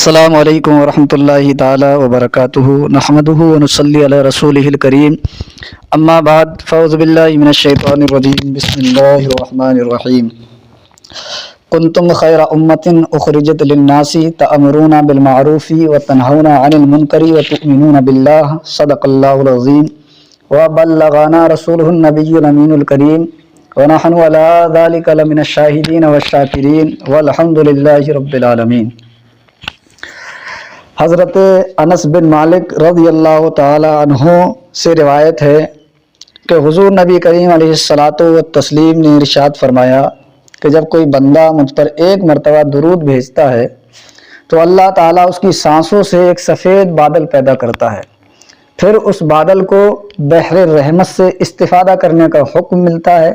السلام علیکم ورحمۃ اللہ تعالی وبرکاتہ نحمدہ ونصلی علی رسولہ الکریم اما بعد فاعوذ باللہ من الشیطان الرجیم بسم اللہ الرحمن الرحیم کنتم خیر امۃ اخرجت للناس تأمرون بالمعروف وتنہون عن المنکر وتؤمنون باللہ صدق اللہ العظیم وبلغنا رسولہ النبی الامین الکریم ونحن علی ذلک لمن الشاہدین والشاکرین والحمد للہ رب العالمین۔ حضرت انس بن مالک رضی اللہ تعالی عنہ سے روایت ہے کہ حضور نبی کریم علیہ الصلاۃ والتسلیم نے ارشاد فرمایا کہ جب کوئی بندہ مجھ پر ایک مرتبہ درود بھیجتا ہے تو اللہ تعالیٰ اس کی سانسوں سے ایک سفید بادل پیدا کرتا ہے، پھر اس بادل کو بحر رحمت سے استفادہ کرنے کا حکم ملتا ہے،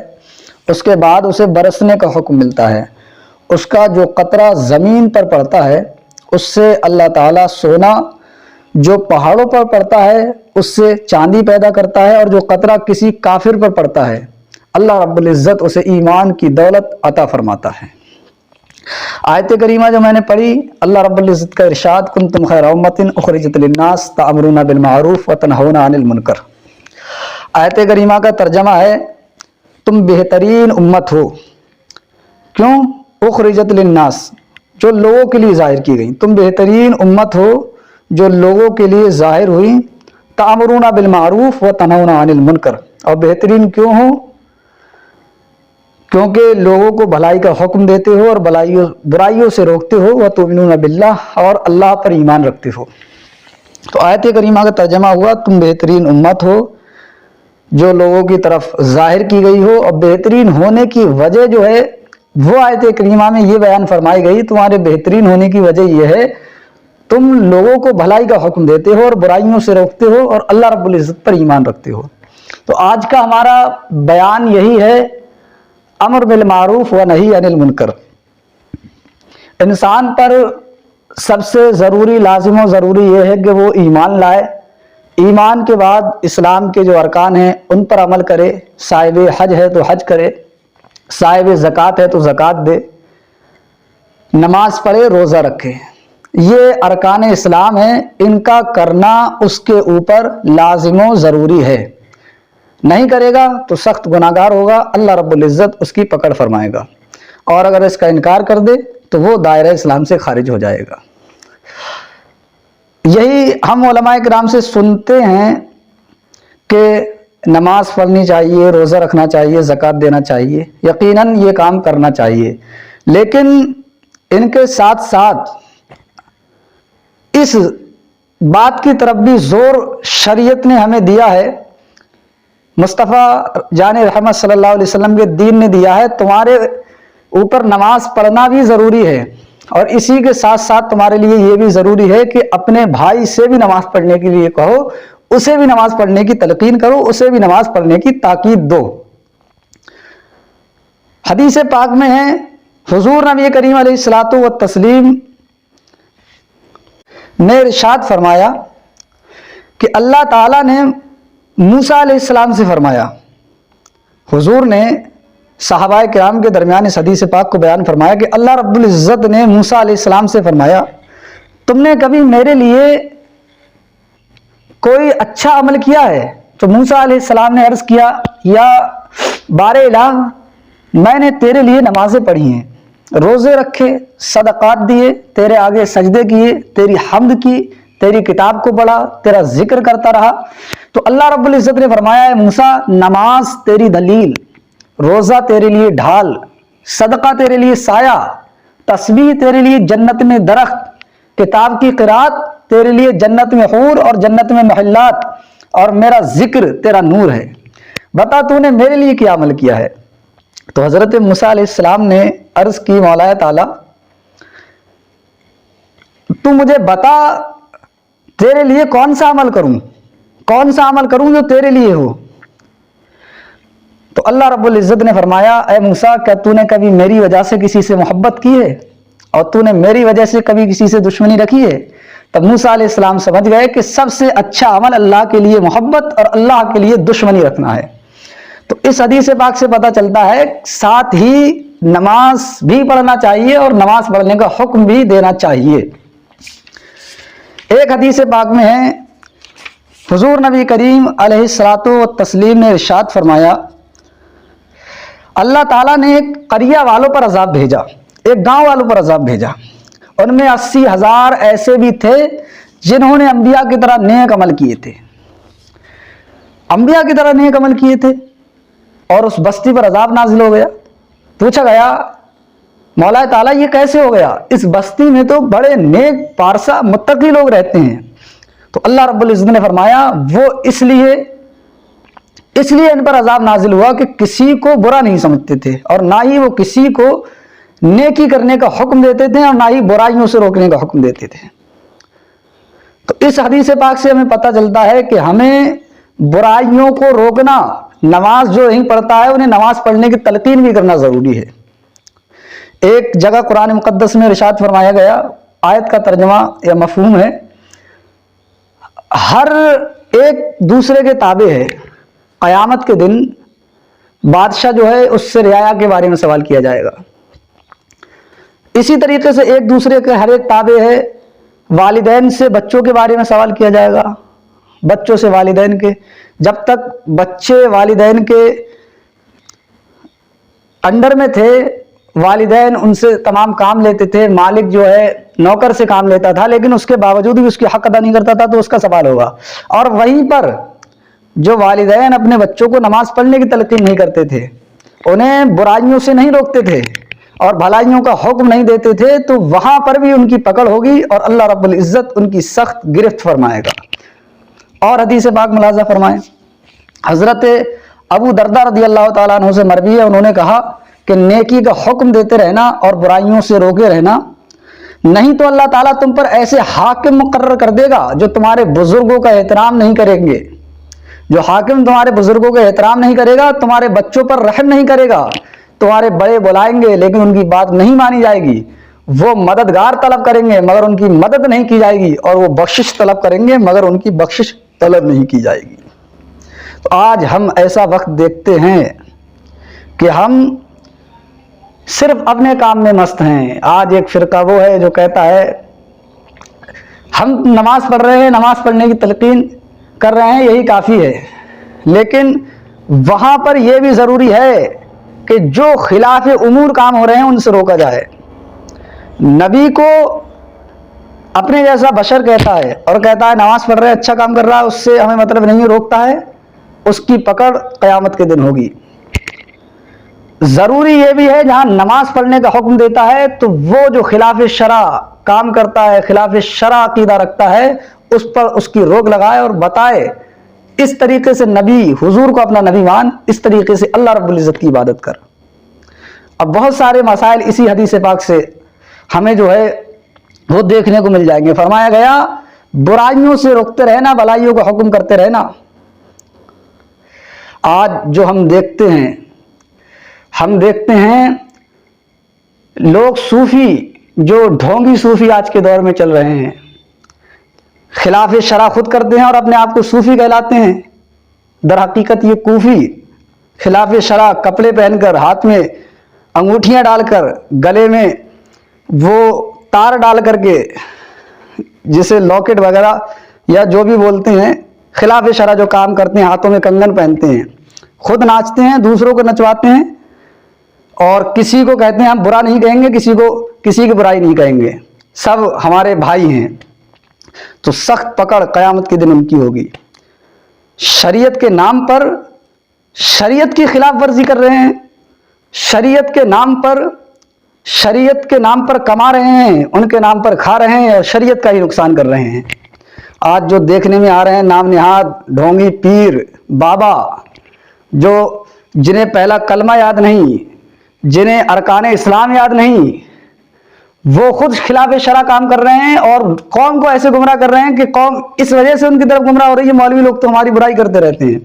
اس کے بعد اسے برسنے کا حکم ملتا ہے، اس کا جو قطرہ زمین پر پڑتا ہے اس سے اللہ تعالیٰ سونا، جو پہاڑوں پر پڑتا ہے اس سے چاندی پیدا کرتا ہے، اور جو قطرہ کسی کافر پر پڑتا ہے اللہ رب العزت اسے ایمان کی دولت عطا فرماتا ہے۔ آیت کریمہ جو میں نے پڑھی، اللہ رب العزت کا ارشاد کنتم خیر امۃ اخرجت للناس تأمرون بالمعروف وتنہون عن المنکر۔ آیت کریمہ کا ترجمہ ہے تم بہترین امت ہو، کیوں؟ اخرجت للناس، جو لوگوں کے لیے ظاہر کی گئی، تم بہترین امت ہو جو لوگوں کے لیے ظاہر ہوئی، تأمرون بالمعروف وتنہون عن المنکر۔ اور بہترین کیوں ہو؟ کیونکہ لوگوں کو بھلائی کا حکم دیتے ہو اور برائیوں سے روکتے ہو، وتؤمنون باللہ، اور اللہ پر ایمان رکھتے ہو۔ تو آیت کریمہ کا ترجمہ ہوا تم بہترین امت ہو جو لوگوں کی طرف ظاہر کی گئی ہو، اور بہترین ہونے کی وجہ جو ہے وہ آیت کریمہ میں یہ بیان فرمائی گئی، تمہارے بہترین ہونے کی وجہ یہ ہے تم لوگوں کو بھلائی کا حکم دیتے ہو اور برائیوں سے روکتے ہو اور اللہ رب العزت پر ایمان رکھتے ہو۔ تو آج کا ہمارا بیان یہی ہے، امر بالمعروف و نہی عن المنکر۔ انسان پر سب سے ضروری، لازم و ضروری یہ ہے کہ وہ ایمان لائے، ایمان کے بعد اسلام کے جو ارکان ہیں ان پر عمل کرے، صاحب حج ہے تو حج کرے، صاحب زکوٰۃ ہے تو زکوٰۃ دے، نماز پڑھے، روزہ رکھے۔ یہ ارکان اسلام ہیں، ان کا کرنا اس کے اوپر لازم و ضروری ہے، نہیں کرے گا تو سخت گناہگار ہوگا، اللہ رب العزت اس کی پکڑ فرمائے گا، اور اگر اس کا انکار کر دے تو وہ دائرہ اسلام سے خارج ہو جائے گا۔ یہی ہم علماء کرام سے سنتے ہیں کہ نماز پڑھنی چاہیے، روزہ رکھنا چاہیے، زکوٰۃ دینا چاہیے، یقیناً یہ کام کرنا چاہیے، لیکن ان کے ساتھ ساتھ اس بات کی طرف بھی زور شریعت نے ہمیں دیا ہے، مصطفیٰ جان رحمت صلی اللہ علیہ وسلم کے دین نے دیا ہے، تمہارے اوپر نماز پڑھنا بھی ضروری ہے، اور اسی کے ساتھ ساتھ تمہارے لیے یہ بھی ضروری ہے کہ اپنے بھائی سے بھی نماز پڑھنے کے لیے کہو، اسے بھی نماز پڑھنے کی تلقین کرو، اسے بھی نماز پڑھنے کی تاکید دو۔ حدیث پاک میں ہے، حضور نبی کریم علیہ الصلاۃ والتسلیم نے ارشاد فرمایا کہ اللہ تعالیٰ نے موسیٰ علیہ السلام سے فرمایا، حضور نے صحابہ کرام کے درمیان اس حدیث پاک کو بیان فرمایا کہ اللہ رب العزت نے موسیٰ علیہ السلام سے فرمایا تم نے کبھی میرے لیے کوئی اچھا عمل کیا ہے؟ تو موسیٰ علیہ السلام نے عرض کیا، یا بار الہ، میں نے تیرے لیے نمازیں پڑھی ہیں، روزے رکھے، صدقات دیے، تیرے آگے سجدے کیے، تیری حمد کی، تیری کتاب کو پڑھا، تیرا ذکر کرتا رہا۔ تو اللہ رب العزت نے فرمایا ہے موسیٰ، نماز تیری دلیل، روزہ تیرے لیے ڈھال، صدقہ تیرے لیے سایہ، تسبیح تیرے لیے جنت میں درخت، کتاب کی قرات تیرے لیے جنت میں حور اور جنت میں محلات، اور میرا ذکر تیرا نور ہے، بتا تو نے میرے لیے کیا عمل کیا ہے؟ تو حضرت موسیٰ علیہ السلام نے عرض کی، مولا تعالیٰ تو مجھے بتا تیرے لیے کون سا عمل کروں جو تیرے لیے ہو؟ تو اللہ رب العزت نے فرمایا، اے موسیٰ، کیا تو نے کبھی میری وجہ سے کسی سے محبت کی ہے، اور تو نے میری وجہ سے کبھی کسی سے دشمنی رکھی ہے؟ تب موسیٰ علیہ السلام سمجھ گئے کہ سب سے اچھا عمل اللہ کے لیے محبت اور اللہ کے لیے دشمنی رکھنا ہے۔ تو اس حدیث پاک سے پتہ چلتا ہے ساتھ ہی نماز بھی پڑھنا چاہیے اور نماز پڑھنے کا حکم بھی دینا چاہیے۔ ایک حدیث پاک میں ہے حضور نبی کریم علیہ الصلوۃ والتسلیم نے ارشاد فرمایا اللہ تعالیٰ نے ایک قریہ والوں پر عذاب بھیجا، ایک گاؤں والوں پر عذاب بھیجا، ان میں 80,000 ایسے بھی تھے جنہوں نے انبیاء کی طرح نیک عمل کیے تھے، انبیاء کی طرح نیک عمل کیے تھے، اور اس بستی پر عذاب نازل ہو گیا۔ پوچھا گیا مولا تعالیٰ یہ کیسے ہو گیا؟ اس بستی میں تو بڑے نیک پارسا متقی لوگ رہتے ہیں۔ تو اللہ رب العزت نے فرمایا وہ اس لیے ان پر عذاب نازل ہوا کہ کسی کو برا نہیں سمجھتے تھے، اور نہ ہی وہ کسی کو نیکی کرنے کا حکم دیتے تھے، اور نہ ہی برائیوں سے روکنے کا حکم دیتے تھے۔ تو اس حدیث پاک سے ہمیں پتہ چلتا ہے کہ ہمیں برائیوں کو روکنا، نماز جو نہیں پڑھتا ہے انہیں نماز پڑھنے کی تلقین بھی کرنا ضروری ہے۔ ایک جگہ قرآن مقدس میں ارشاد فرمایا گیا، آیت کا ترجمہ یا مفہوم ہے، ہر ایک دوسرے کے تابع ہے، قیامت کے دن بادشاہ جو ہے اس سے رعایا کے بارے میں سوال کیا جائے گا۔ اسی طریقے سے ایک دوسرے کے ہر ایک تابع ہے، والدین سے بچوں کے بارے میں سوال کیا جائے گا، بچوں سے والدین کے، جب تک بچے والدین کے انڈر میں تھے والدین ان سے تمام کام لیتے تھے، مالک جو ہے نوکر سے کام لیتا تھا، لیکن اس کے باوجود بھی اس کی حق ادا نہیں کرتا تھا تو اس کا سوال ہوگا۔ اور وہیں پر جو والدین اپنے بچوں کو نماز پڑھنے کی تلقین نہیں کرتے تھے، انہیں برائیوں سے نہیں روکتے تھے اور بھلائیوں کا حکم نہیں دیتے تھے، تو وہاں پر بھی ان کی پکڑ ہوگی اور اللہ رب العزت ان کی سخت گرفت فرمائے گا۔ اور حدیث پاک ملاحظہ فرمائیں، حضرت ابو درداء رضی اللہ تعالیٰ عنہ سے مروی ہے، انہوں نے کہا کہ نیکی کا حکم دیتے رہنا اور برائیوں سے روکے رہنا، نہیں تو اللہ تعالیٰ تم پر ایسے حاکم مقرر کر دے گا جو تمہارے بزرگوں کا احترام نہیں کریں گے۔ جو حاکم تمہارے بزرگوں کا احترام نہیں کرے گا، تمہارے بچوں پر رحم نہیں کرے گا، تمہارے بڑے بلائیں گے لیکن ان کی بات نہیں مانی جائے گی، وہ مددگار طلب کریں گے مگر ان کی مدد نہیں کی جائے گی، اور وہ بخشش طلب کریں گے مگر ان کی بخشش طلب نہیں کی جائے گی۔ تو آج ہم ایسا وقت دیکھتے ہیں کہ ہم صرف اپنے کام میں مست ہیں۔ آج ایک فرقہ وہ ہے جو کہتا ہے ہم نماز پڑھ رہے ہیں، نماز پڑھنے کی تلقین کر رہے ہیں، یہی کافی ہے، لیکن وہاں پر یہ بھی ضروری ہے کہ جو خلاف امور کام ہو رہے ہیں ان سے روکا جائے۔ نبی کو اپنے جیسا بشر کہتا ہے اور کہتا ہے نماز پڑھ رہے اچھا کام کر رہا ہے، اس سے ہمیں مطلب نہیں روکتا ہے، اس کی پکڑ قیامت کے دن ہوگی۔ ضروری یہ بھی ہے جہاں نماز پڑھنے کا حکم دیتا ہے تو وہ جو خلاف شرع کام کرتا ہے، خلاف شرع عقیدہ رکھتا ہے، اس پر اس کی روک لگائے اور بتائے اس طریقے سے نبی حضور کو اپنا نبی مان، اس طریقے سے اللہ رب العزت کی عبادت کر۔ اب بہت سارے مسائل اسی حدیث پاک سے ہمیں جو ہے وہ دیکھنے کو مل جائیں گے۔ فرمایا گیا برائیوں سے روکتے رہنا، بھلائیوں کا حکم کرتے رہنا۔ آج جو ہم دیکھتے ہیں لوگ صوفی، جو ڈھونگی صوفی آج کے دور میں چل رہے ہیں، خلاف شرع خود کرتے ہیں اور اپنے آپ کو صوفی کہلاتے ہیں، در حقیقت یہ کوفی خلاف شرع کپڑے پہن کر، ہاتھ میں انگوٹھیاں ڈال کر، گلے میں وہ تار ڈال کر کے، جسے لاکٹ وغیرہ یا جو بھی بولتے ہیں، خلاف شرع جو کام کرتے ہیں، ہاتھوں میں کنگن پہنتے ہیں، خود ناچتے ہیں، دوسروں کو نچواتے ہیں، اور کسی کو کہتے ہیں ہم برا نہیں کہیں گے، کسی کی برائی نہیں کہیں گے، سب ہمارے بھائی ہیں۔ تو سخت پکڑ قیامت کے دن ان کی ہوگی۔ شریعت کے نام پر شریعت کی خلاف ورزی کر رہے ہیں، شریعت کے نام پر کما رہے ہیں، ان کے نام پر کھا رہے ہیں اور شریعت کا ہی نقصان کر رہے ہیں۔ آج جو دیکھنے میں آ رہے ہیں نام نہاد ڈھونگی پیر بابا، جنہیں پہلا کلمہ یاد نہیں، جنہیں ارکان اسلام یاد نہیں، وہ خود خلاف شرع کام کر رہے ہیں اور قوم کو ایسے گمراہ کر رہے ہیں کہ قوم اس وجہ سے ان کی طرف گمراہ ہو رہی ہے۔ مولوی لوگ تو ہماری برائی کرتے رہتے ہیں،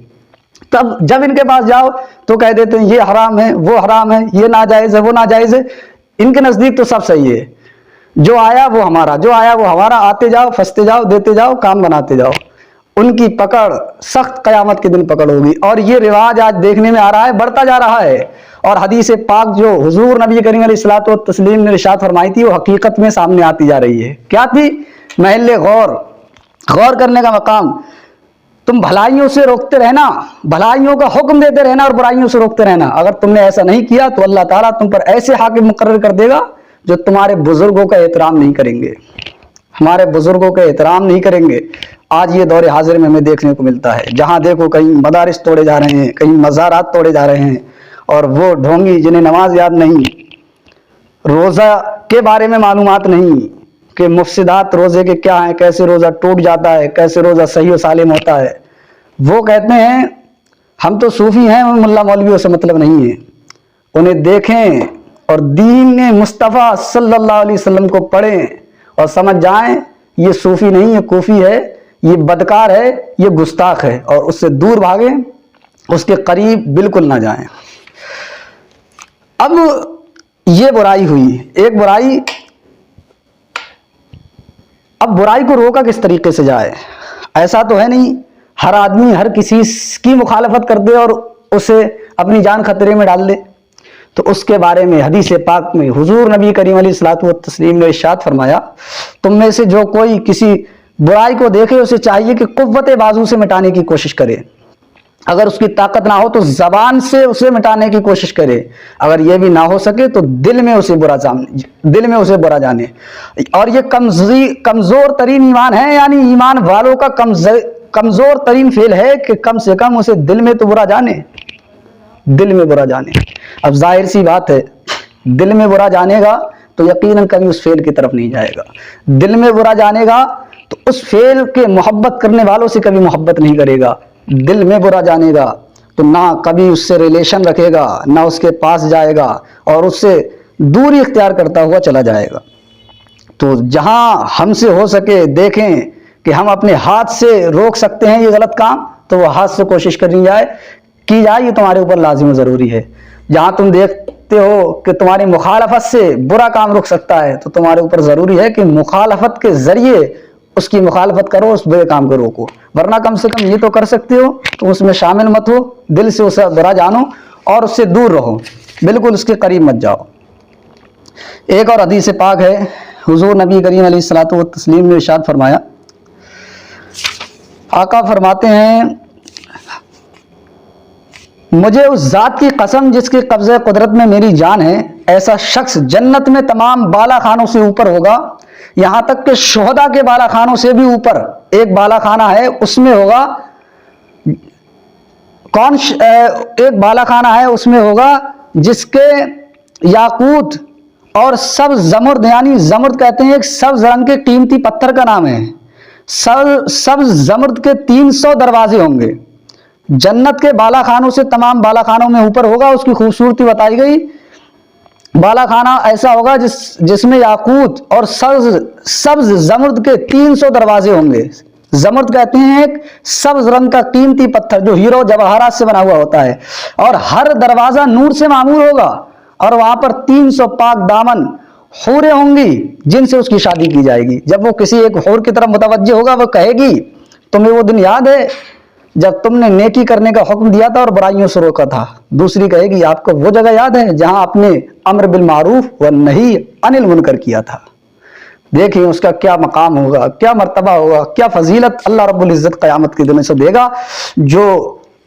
تب جب ان کے پاس جاؤ تو کہہ دیتے ہیں یہ حرام ہے، وہ حرام ہے، یہ ناجائز ہے، وہ ناجائز ہے۔ ان کے نزدیک تو سب صحیح ہے، جو آیا وہ ہمارا، آتے جاؤ، پھنستے جاؤ، دیتے جاؤ، کام بناتے جاؤ۔ ان کی پکڑ سخت قیامت کے دن پکڑ ہوگی، اور یہ رواج آج دیکھنے میں آ رہا ہے، بڑھتا جا رہا ہے۔ اور حدیث پاک جو حضور نبی کریم علیہ الصلوۃ والتسلیم نے ارشاد فرمائی تھی وہ حقیقت میں سامنے آتی جا رہی ہے۔ کیا تھی؟ محل غور، غور کرنے کا مقام، تم بھلائیوں سے روکتے رہنا، بھلائیوں کا حکم دیتے رہنا اور برائیوں سے روکتے رہنا۔ اگر تم نے ایسا نہیں کیا تو اللہ تعالیٰ تم پر ایسے حاکم مقرر کر دے گا جو تمہارے بزرگوں کا احترام نہیں کریں گے، ہمارے بزرگوں کا احترام نہیں کریں گے۔ آج یہ دور حاضر میں ہمیں دیکھنے کو ملتا ہے، جہاں دیکھو کہیں مدارس توڑے جا رہے ہیں، کہیں مزارات توڑے جا رہے ہیں، اور وہ ڈھونگی جنہیں نماز یاد نہیں، روزہ کے بارے میں معلومات نہیں کہ مفسدات روزے کے کیا ہیں، کیسے روزہ ٹوٹ جاتا ہے، کیسے روزہ صحیح و سالم ہوتا ہے، وہ کہتے ہیں ہم تو صوفی ہیں، ملا مولویوں سے مطلب نہیں ہے۔ انہیں دیکھیں اور دین مصطفیٰ صلی اللہ علیہ وسلم کو پڑھیں اور سمجھ جائیں یہ صوفی نہیں، یہ کوفی ہے، یہ بدکار ہے، یہ گستاخ ہے، اور اس سے دور بھاگیں، اس کے قریب بالکل نہ جائیں۔ اب یہ برائی ہوئی ایک برائی، اب برائی کو روکا کس طریقے سے جائے؟ ایسا تو ہے نہیں ہر آدمی ہر کسی کی مخالفت کر دے اور اسے اپنی جان خطرے میں ڈال دے۔ تو اس کے بارے میں حدیث پاک میں حضور نبی کریم علیہ الصلوۃ والتسلیم نے ارشاد فرمایا، تم میں سے جو کوئی کسی برائی کو دیکھے اسے چاہیے کہ قوت بازو سے مٹانے کی کوشش کرے، اگر اس کی طاقت نہ ہو تو زبان سے اسے مٹانے کی کوشش کرے، اگر یہ بھی نہ ہو سکے تو دل میں اسے برا جانے۔ اور یہ کمزور ترین ایمان ہے، یعنی ایمان والوں کا کمزور ترین فعل ہے کہ کم سے کم اسے دل میں تو برا جانے، دل میں برا جانے۔ اب ظاہر سی بات ہے، دل میں برا جانے گا تو یقیناً کبھی اس فعل کی طرف نہیں جائے گا، دل میں برا جانے گا تو اس فعل کے محبت کرنے والوں سے کبھی محبت نہیں کرے گا، دل میں برا جانے گا تو نہ کبھی اس سے ریلیشن رکھے گا، نہ اس کے پاس جائے گا، اور اس سے دوری اختیار کرتا ہوا چلا جائے گا۔ تو جہاں ہم سے ہو سکے دیکھیں کہ ہم اپنے ہاتھ سے روک سکتے ہیں یہ غلط کام، تو وہ ہاتھ سے کوشش کی جائے، یہ تمہارے اوپر لازم و ضروری ہے۔ جہاں تم دیکھتے ہو کہ تمہاری مخالفت سے برا کام رک سکتا ہے تو تمہارے اوپر ضروری ہے کہ مخالفت کے ذریعے اس کی مخالفت کرو، اس برے کام کو روکو، ورنہ کم سے کم یہ تو کر سکتے ہو تو اس میں شامل مت ہو، دل سے اسے برا جانو اور اس سے دور رہو، بالکل اس کے قریب مت جاؤ۔ ایک اور حدیث پاک ہے، حضور نبی کریم علیہ الصلوۃ والتسلیم نے ارشاد فرمایا، آقا فرماتے ہیں، مجھے اس ذات کی قسم جس کے قبضہ قدرت میں میری جان ہے، ایسا شخص جنت میں تمام بالا خانوں سے اوپر ہوگا، یہاں تک کہ شہداء کے بالا خانوں سے بھی اوپر ایک بالا خانہ ہے، اس میں ہوگا ایک بالا خانہ ہے اس میں ہوگا جس کے یاقوت اور سبز زمرد، یعنی زمرد کہتے ہیں ایک سبز رنگ کے قیمتی پتھر کا نام ہے، سبز زمرد کے 300 دروازے ہوں گے۔ جنت کے بالا خانوں سے تمام بالا خانوں میں اوپر ہوگا، اس کی خوبصورتی بتائی گئی، بالا خانہ ایسا ہوگا جس میں یاقوت اور سبز زمرد کے 300 دروازے ہوں گے۔ زمرد کہتے ہیں ایک سبز رنگ کا قیمتی پتھر جو ہیرو جواہرات سے بنا ہوا ہوتا ہے، اور ہر دروازہ نور سے معمور ہوگا، اور وہاں پر 300 پاک دامن حوریں ہوں گی جن سے اس کی شادی کی جائے گی۔ جب وہ کسی ایک حور کی طرف متوجہ ہوگا وہ کہے گی، تمہیں وہ دن یاد ہے جب تم نے نیکی کرنے کا حکم دیا تھا اور برائیوں سے روکا تھا؟ دوسری کہے گی، آپ کو وہ جگہ یاد ہے جہاں آپ نے امر بالمعروف و نہی عن المنکر کیا تھا؟ دیکھیں اس کا کیا مقام ہوگا، کیا مرتبہ ہوگا، کیا فضیلت اللہ رب العزت قیامت کے دن سے دے گا۔ جو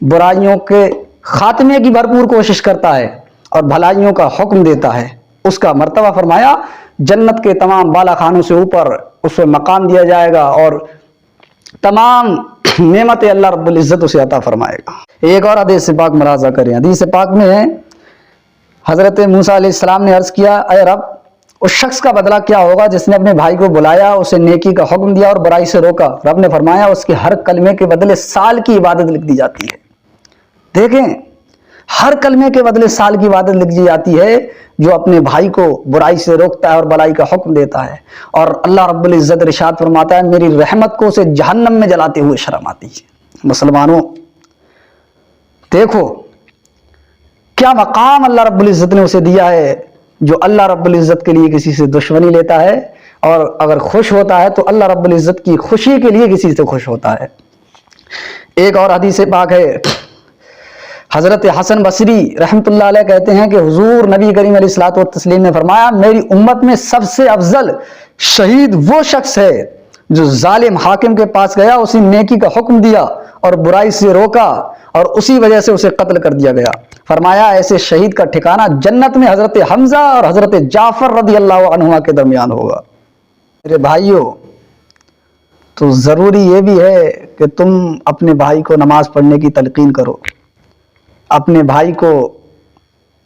برائیوں کے خاتمے کی بھرپور کوشش کرتا ہے اور بھلائیوں کا حکم دیتا ہے، اس کا مرتبہ فرمایا جنت کے تمام بالا خانوں سے اوپر اسے مقام دیا جائے گا اور تمام نعمت اللہ رب العزت اسے عطا فرمائے گا۔ ایک اور حدیث پاک ملاحظہ کریں، حدیث پاک میں ہے حضرت موسیٰ علیہ السلام نے عرض کیا، اے رب اس شخص کا بدلہ کیا ہوگا جس نے اپنے بھائی کو بلایا، اسے نیکی کا حکم دیا اور برائی سے روکا؟ رب نے فرمایا اس کے ہر کلمے کے بدلے سال کی عبادت لکھ دی جاتی ہے۔ دیکھیں ہر کلمے کے بدلے سال کی عبادت لکھ دی جاتی ہے جو اپنے بھائی کو برائی سے روکتا ہے اور بلائی کا حکم دیتا ہے، اور اللہ رب العزت ارشاد فرماتا ہے میری رحمت کو اسے جہنم میں جلاتے ہوئے شرم آتی ہے۔ مسلمانوں دیکھو کیا مقام اللہ رب العزت نے اسے دیا ہے، جو اللہ رب العزت کے لیے کسی سے دشمنی لیتا ہے اور اگر خوش ہوتا ہے تو اللہ رب العزت کی خوشی کے لیے کسی سے خوش ہوتا ہے۔ ایک اور حدیث پاک ہے، حضرت حسن بصری رحمۃ اللہ علیہ کہتے ہیں کہ حضور نبی کریم علیہ الصلوۃ والتسلیم نے فرمایا میری امت میں سب سے افضل شہید وہ شخص ہے جو ظالم حاکم کے پاس گیا اسی نیکی کا حکم دیا اور برائی سے روکا اور اسی وجہ سے اسے قتل کر دیا گیا۔ فرمایا ایسے شہید کا ٹھکانہ جنت میں حضرت حمزہ اور حضرت جعفر رضی اللہ عنہما کے درمیان ہوگا۔ میرے بھائیوں، تو ضروری یہ بھی ہے کہ تم اپنے بھائی کو نماز پڑھنے کی تلقین کرو، اپنے بھائی کو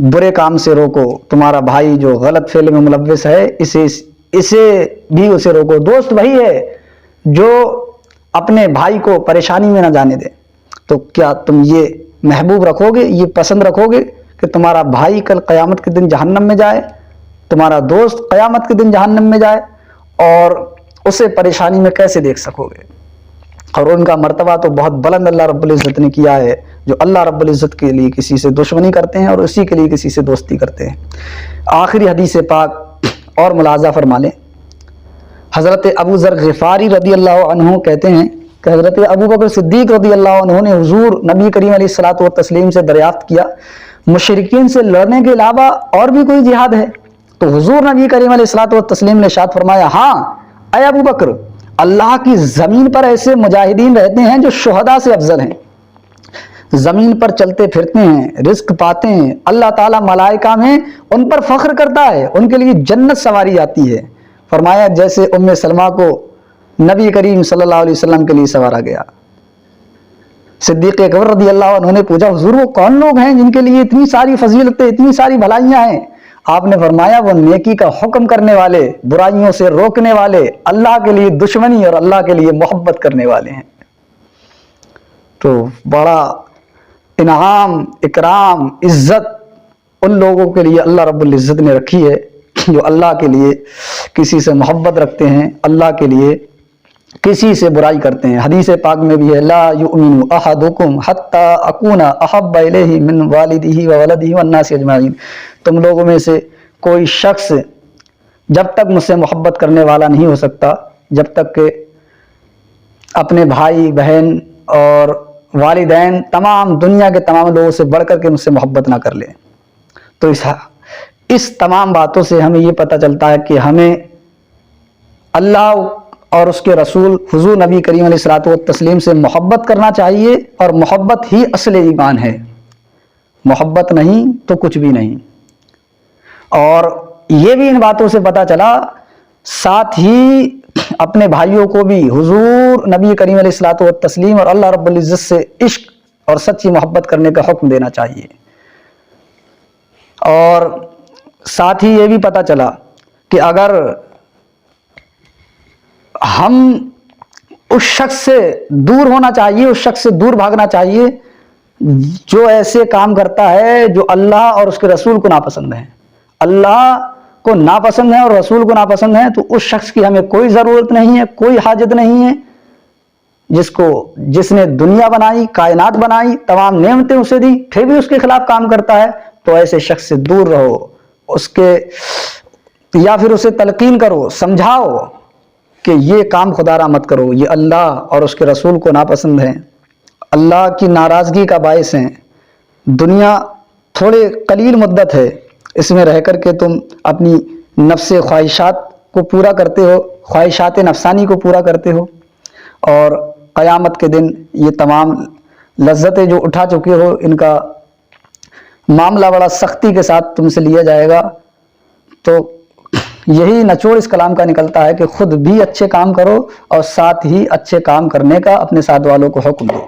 برے کام سے روکو۔ تمہارا بھائی جو غلط فعل میں ملوث ہے اسے بھی روکو۔ دوست وہی ہے جو اپنے بھائی کو پریشانی میں نہ جانے دے۔ تو کیا تم یہ محبوب رکھو گے، یہ پسند رکھو گے کہ تمہارا بھائی کل قیامت کے دن جہنم میں جائے، تمہارا دوست قیامت کے دن جہنم میں جائے؟ اور اسے پریشانی میں کیسے دیکھ سکو گے؟ اور ان کا مرتبہ تو بہت بلند اللہ رب العزت نے کیا ہے، جو اللہ رب العزت کے لیے کسی سے دشمنی کرتے ہیں اور اسی کے لیے کسی سے دوستی کرتے ہیں۔ آخری حدیث پاک اور ملاحظہ فرما لیں، حضرت ابو ذر غفاری رضی اللہ عنہ کہتے ہیں کہ حضرت ابو بکر صدیق رضی اللہ عنہ نے حضور نبی کریم علیہ الصلوۃ والتسلیم سے دریافت کیا، مشرکین سے لڑنے کے علاوہ اور بھی کوئی جہاد ہے؟ تو حضور نبی کریم علیہ الصلوۃ والتسلیم نے ارشاد فرمایا، ہاں اے ابو بکر، اللہ کی زمین پر ایسے مجاہدین رہتے ہیں جو شہداء سے افضل ہیں، زمین پر چلتے پھرتے ہیں، رزق پاتے ہیں، اللہ تعالیٰ ملائکہ میں ان پر فخر کرتا ہے، ان کے لیے جنت سواری آتی ہے۔ فرمایا جیسے ام سلمہ کو نبی کریم صلی اللہ علیہ وسلم کے لیے سوارا گیا۔ صدیق اکبر رضی اللہ عنہ نے پوچھا، حضور وہ کون لوگ ہیں جن کے لیے اتنی ساری فضیلتیں، اتنی ساری بھلائیاں ہیں؟ آپ نے فرمایا وہ نیکی کا حکم کرنے والے، برائیوں سے روکنے والے، اللہ کے لیے دشمنی اور اللہ کے لیے محبت کرنے والے ہیں۔ تو بڑا انعام، اکرام، عزت ان لوگوں کے لیے اللہ رب العزت نے رکھی ہے جو اللہ کے لیے کسی سے محبت رکھتے ہیں، اللہ کے لیے کسی سے برائی کرتے ہیں۔ حدیث پاک میں بھی ہے، لا یؤمن احدکم حتی اکون احب الیہ من والدہ وولدہ والناس اجمعین، تم لوگوں میں سے کوئی شخص جب تک مجھ سے محبت کرنے والا نہیں ہو سکتا جب تک کہ اپنے بھائی بہن اور والدین، تمام دنیا کے تمام لوگوں سے بڑھ کر کے مجھ سے محبت نہ کر لے۔ تو اس تمام باتوں سے ہمیں یہ پتہ چلتا ہے کہ ہمیں اللہ اور اس کے رسول حضور نبی کریم علیہ الصلوۃ والتسلیم سے محبت کرنا چاہیے، اور محبت ہی اصل ایمان ہے، محبت نہیں تو کچھ بھی نہیں۔ اور یہ بھی ان باتوں سے پتہ چلا، ساتھ ہی اپنے بھائیوں کو بھی حضور نبی کریم علیہ الصلوۃ والتسلیم اور اللہ رب العزت سے عشق اور سچی محبت کرنے کا حکم دینا چاہیے۔ اور ساتھ ہی یہ بھی پتہ چلا کہ اگر ہم اس شخص سے دور ہونا چاہیے، اس شخص سے دور بھاگنا چاہیے جو ایسے کام کرتا ہے جو اللہ اور اس کے رسول کو ناپسند ہے، اللہ کو ناپسند ہے اور رسول کو ناپسند ہے، تو اس شخص کی ہمیں کوئی ضرورت نہیں ہے، کوئی حاجت نہیں ہے۔ جس نے دنیا بنائی، کائنات بنائی، تمام نعمتیں اسے دی، پھر بھی اس کے خلاف کام کرتا ہے، تو ایسے شخص سے دور رہو، یا پھر اسے تلقین کرو، سمجھاؤ کہ یہ کام خدا را مت کرو، یہ اللہ اور اس کے رسول کو ناپسند ہے، اللہ کی ناراضگی کا باعث ہیں۔ دنیا تھوڑے قلیل مدت ہے، اس میں رہ کر کے تم اپنی نفس خواہشات کو پورا کرتے ہو، خواہشات نفسانی کو پورا کرتے ہو، اور قیامت کے دن یہ تمام لذتیں جو اٹھا چکے ہو ان کا معاملہ بڑا سختی کے ساتھ تم سے لیا جائے گا۔ تو یہی نچوڑ اس کلام کا نکلتا ہے کہ خود بھی اچھے کام کرو اور ساتھ ہی اچھے کام کرنے کا اپنے ساتھ والوں کو حکم دو،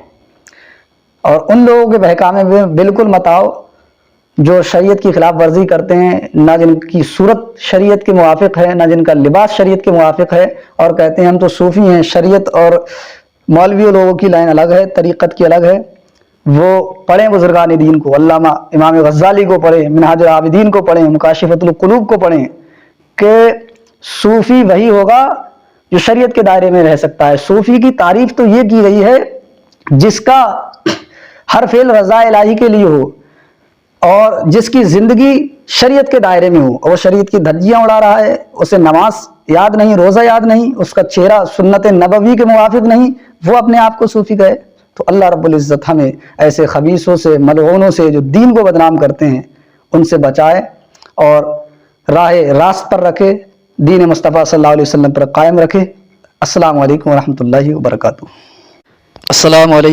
اور ان لوگوں کے بہکامے میں بالکل مت آؤ جو شریعت کی خلاف ورزی کرتے ہیں، نہ جن کی صورت شریعت کے موافق ہے، نہ جن کا لباس شریعت کے موافق ہے، اور کہتے ہیں ہم تو صوفی ہیں۔ شریعت اور مولوی لوگوں کی لائن الگ ہے، طریقت کی الگ ہے۔ وہ پڑھیں بزرگان دین کو، علامہ امام غزالی کو پڑھیں، منہاج العابدین کو پڑھیں، مکاشفۃ القلوب کو پڑھیں، کہ صوفی وہی ہوگا جو شریعت کے دائرے میں رہ سکتا ہے۔ صوفی کی تعریف تو یہ کی گئی ہے جس کا ہر فعل رضا الہی کے لیے ہو، اور جس کی زندگی شریعت کے دائرے میں ہو، اور وہ شریعت کی دھجیاں اڑا رہا ہے، اسے نماز یاد نہیں، روزہ یاد نہیں، اس کا چہرہ سنت نبوی کے موافق نہیں، وہ اپنے آپ کو صوفی کہے۔ تو اللہ رب العزت ہمیں ایسے خبیثوں سے، ملعونوں سے جو دین کو بدنام کرتے ہیں، ان سے بچائے اور راہ راست پر رکھے، دین مصطفیٰ صلی اللہ علیہ وسلم پر قائم رکھے۔ السلام علیکم ورحمۃ اللہ وبرکاتہ۔ السلام علیکم